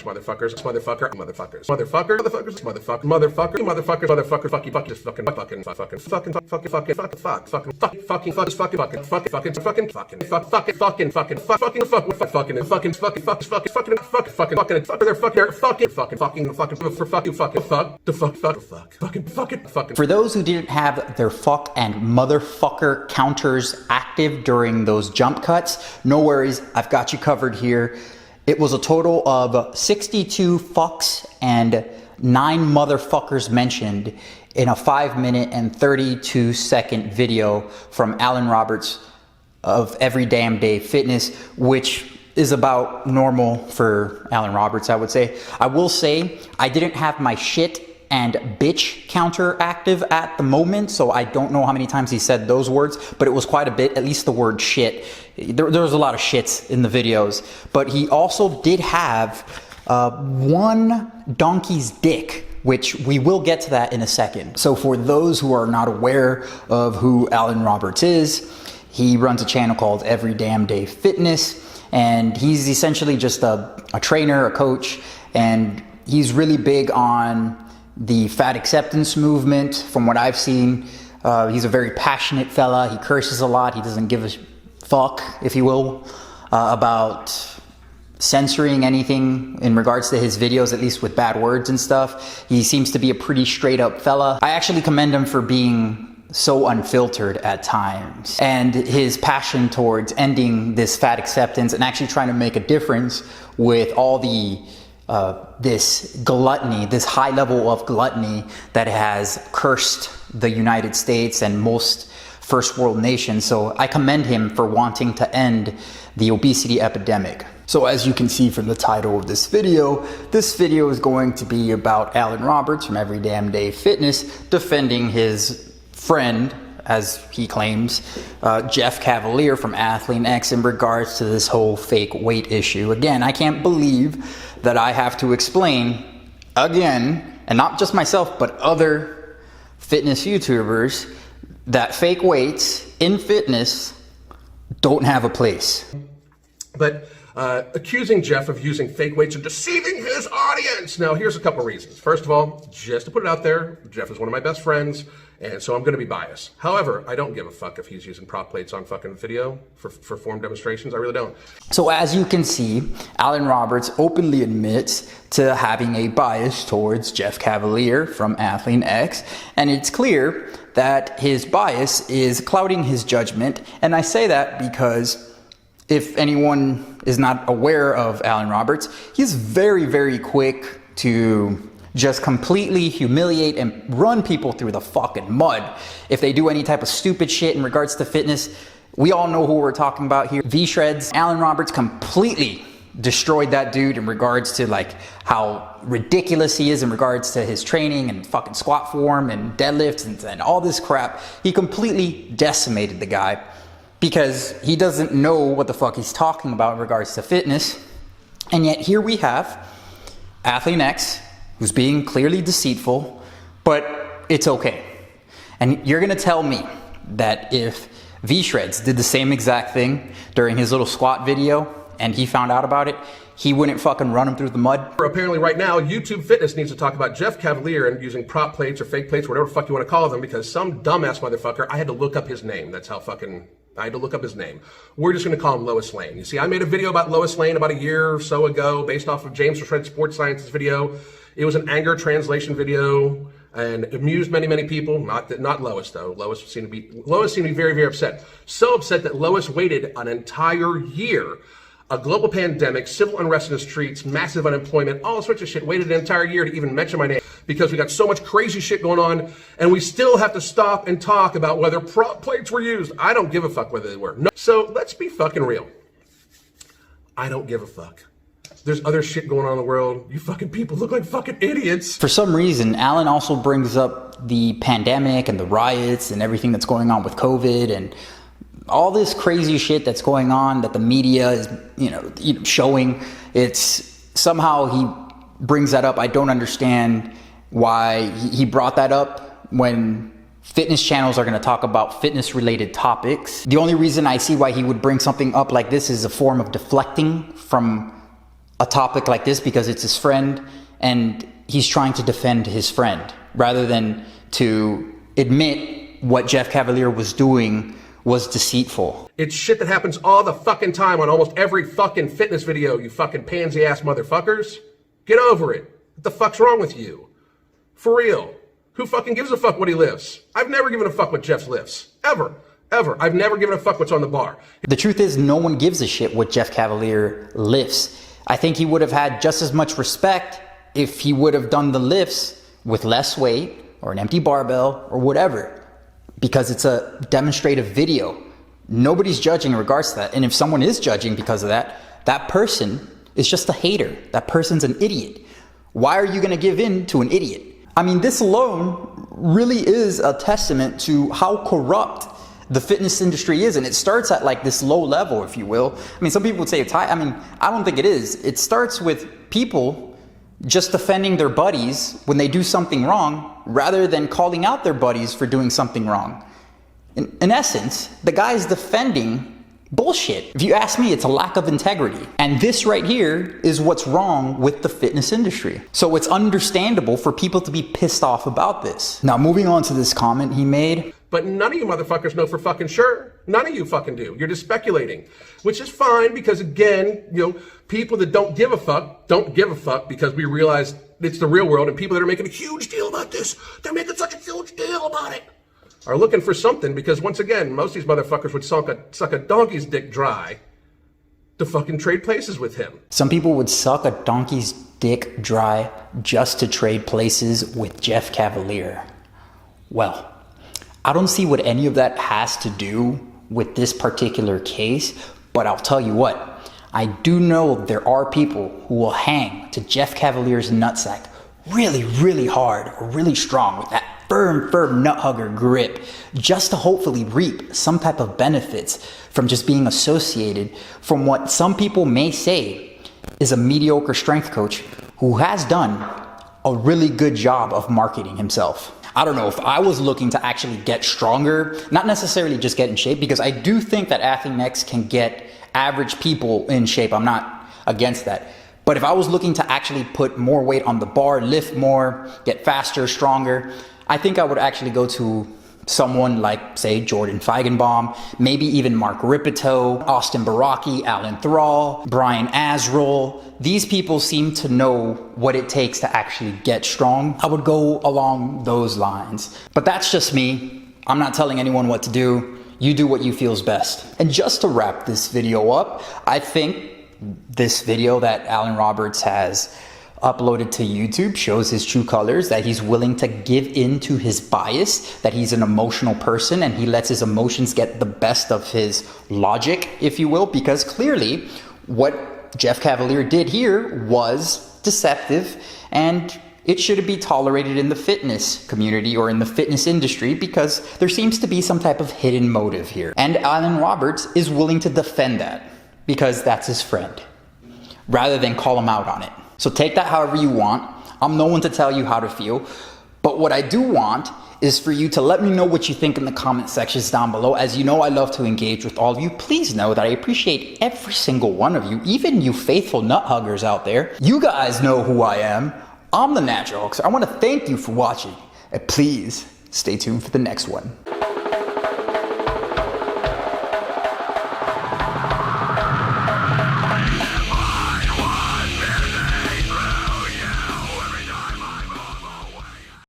motherfuckers, motherfucker, motherfuckers, motherfucker, motherfuckers, motherfucker, motherfucker, motherfuckers, motherfucker, fucky, fuck, just fucking, fucking, fucking, fucking, fucking, fucking, fucking, fuck, fucking, fucking, fucking, fuck, fucking, fucking, fucking, fucking, fucking, fucking, fuck, fucking, fucking, fucking, fuck, fucking, fucking, fucking, fucking, fucking, fuck, fucking, fucking, fucking, fucking, fuck, they're fucking, fucking, fucking, fucking, for fucking, fucking, fuck, the fuck, fuck, fuck, fucking, fucking, fucking. For those who didn't have their fuck and motherfucker counters active during those jump cuts, no worries, I've got you covered here. It was a total of 62 fucks and 9 motherfuckers mentioned in a 5-minute and 32-second video from Alan Roberts of Every Damn Day Fitness, which is about normal for Alan Roberts, I would say. I will say I didn't have my shit and bitch counter active at the moment, so I don't know how many times he said those words, but it was quite a bit, at least the word shit. There was a lot of shits in the videos, but he also did have one donkey's dick, which we will get to that in a second. So for those who are not aware of who Alan Roberts is, he runs a channel called Every Damn Day Fitness, and he's essentially just a trainer, a coach, and he's really big on the fat acceptance movement. From what I've seen, he's a very passionate fella. He curses a lot. He doesn't give a fuck, if you will, about censoring anything in regards to his videos, at least with bad words and stuff. He seems to be a pretty straight up fella. I actually commend him for being so unfiltered at times, and his passion towards ending this fat acceptance and actually trying to make a difference with all the this gluttony, this high level of gluttony that has cursed the United States and most first world nations. So I commend him for wanting to end the obesity epidemic. So as you can see from the title of this video is going to be about Alan Roberts from Every Damn Day Fitness defending his friend, as he claims, Jeff Cavaliere from Athlean-X in regards to this whole fake weight issue. Again, I can't believe that I have to explain again, and not just myself, but other fitness YouTubers, that fake weights in fitness don't have a place. But accusing Jeff of using fake weights and deceiving his audience. Now, here's a couple reasons. First of all, just to put it out there, Jeff is one of my best friends, and so I'm going to be biased. However, I don't give a fuck if he's using prop plates on fucking video for form demonstrations. I really don't. So as you can see, Alan Roberts openly admits to having a bias towards Jeff Cavaliere from Athlean-X, and it's clear that his bias is clouding his judgment. And I say that because if anyone is not aware of Alan Roberts, he's very, very quick to just completely humiliate and run people through the fucking mud if they do any type of stupid shit in regards to fitness. We all know who we're talking about here. V-Shreds. Alan Roberts completely destroyed that dude in regards to like how ridiculous he is in regards to his training and fucking squat form and deadlifts and all this crap. He completely decimated the guy because he doesn't know what the fuck he's talking about in regards to fitness. And yet here we have Athlean-X, who's being clearly deceitful, but it's okay. And you're gonna tell me that if V-Shreds did the same exact thing during his little squat video and he found out about it, he wouldn't fucking run him through the mud? Apparently right now, YouTube Fitness needs to talk about Jeff Cavaliere and using prop plates or fake plates, whatever the fuck you want to call them, because some dumbass motherfucker, I had to look up his name. That's how fucking, I had to look up his name. We're just going to call him Lois Lane. You see, I made a video about Lois Lane about a year or so ago based off of James Shred Sports Science's video. It was an anger translation video and amused many, many people. Not Lois though. Lois seemed to be very, very upset. So upset that Lois waited an entire year. A global pandemic, civil unrest in the streets, massive unemployment, all sorts of shit. Waited an entire year to even mention my name because we got so much crazy shit going on, and we still have to stop and talk about whether prop plates were used. I don't give a fuck whether they were. No. So let's be fucking real. I don't give a fuck. There's other shit going on in the world. You fucking people look like fucking idiots. For some reason, Alan also brings up the pandemic and the riots and everything that's going on with COVID and all this crazy shit that's going on that the media is, showing. It's somehow he brings that up. I don't understand why he brought that up when fitness channels are going to talk about fitness related topics. The only reason I see why he would bring something up like this is a form of deflecting from a topic like this because it's his friend and he's trying to defend his friend rather than to admit what Jeff Cavaliere was doing was deceitful. It's shit that happens all the fucking time on almost every fucking fitness video, you fucking pansy ass motherfuckers. Get over it. What the fuck's wrong with you? For real. Who fucking gives a fuck what he lifts? I've never given a fuck what Jeff lifts. Ever. Ever. I've never given a fuck what's on the bar. The truth is, no one gives a shit what Jeff Cavaliere lifts. I think he would have had just as much respect if he would have done the lifts with less weight or an empty barbell or whatever, because it's a demonstrative video. Nobody's judging in regards to that. And if someone is judging because of that, that person is just a hater. That person's an idiot. Why are you going to give in to an idiot? I mean, this alone really is a testament to how corrupt the fitness industry is. And it starts at like this low level, if you will. I mean, some people would say it's high. I mean, I don't think it is. It starts with people just defending their buddies when they do something wrong rather than calling out their buddies for doing something wrong. In essence, the guy is defending bullshit. If you ask me, it's a lack of integrity. And this right here is what's wrong with the fitness industry. So it's understandable for people to be pissed off about this. Now, moving on to this comment he made. But none of you motherfuckers know for fucking sure. None of you fucking do. You're just speculating, which is fine because, again, you know, people that don't give a fuck because we realize it's the real world, and people that are making a huge deal about this, they're making such a huge deal about it, are looking for something because, once again, most of these motherfuckers would suck a donkey's dick dry to fucking trade places with him. Some people would suck a donkey's dick dry just to trade places with Jeff Cavaliere. Well, I don't see what any of that has to do with this particular case, but I'll tell you what, I do know there are people who will hang to Jeff Cavaliere's nutsack really, really hard or really strong with that firm nut hugger grip just to hopefully reap some type of benefits from just being associated from what some people may say is a mediocre strength coach who has done a really good job of marketing himself. I don't know, if I was looking to actually get stronger, not necessarily just get in shape, because I do think that Athlean-X can get average people in shape. I'm not against that. But if I was looking to actually put more weight on the bar, lift more, get faster, stronger, I think I would actually go to someone like, say, Jordan Feigenbaum, maybe even Mark Ripito, Austin Baraki, Alan Thrall, Brian Azrol. These people seem to know what it takes to actually get strong. I would go along those lines. But that's just me. I'm not telling anyone what to do. You do what you feel is best. And just to wrap this video up, I think this video that Alan Roberts has uploaded to YouTube shows his true colors, that he's willing to give in to his bias, that he's an emotional person and he lets his emotions get the best of his logic, if you will, because clearly what Jeff Cavaliere did here was deceptive and it shouldn't be tolerated in the fitness community or in the fitness industry because there seems to be some type of hidden motive here. And Alan Roberts is willing to defend that because that's his friend, rather than call him out on it. So take that however you want. I'm no one to tell you how to feel. But what I do want is for you to let me know what you think in the comment sections down below. As you know, I love to engage with all of you. Please know that I appreciate every single one of you, even you faithful nut huggers out there. You guys know who I am. I'm the Natural Hulkster. I want to thank you for watching. And please stay tuned for the next one.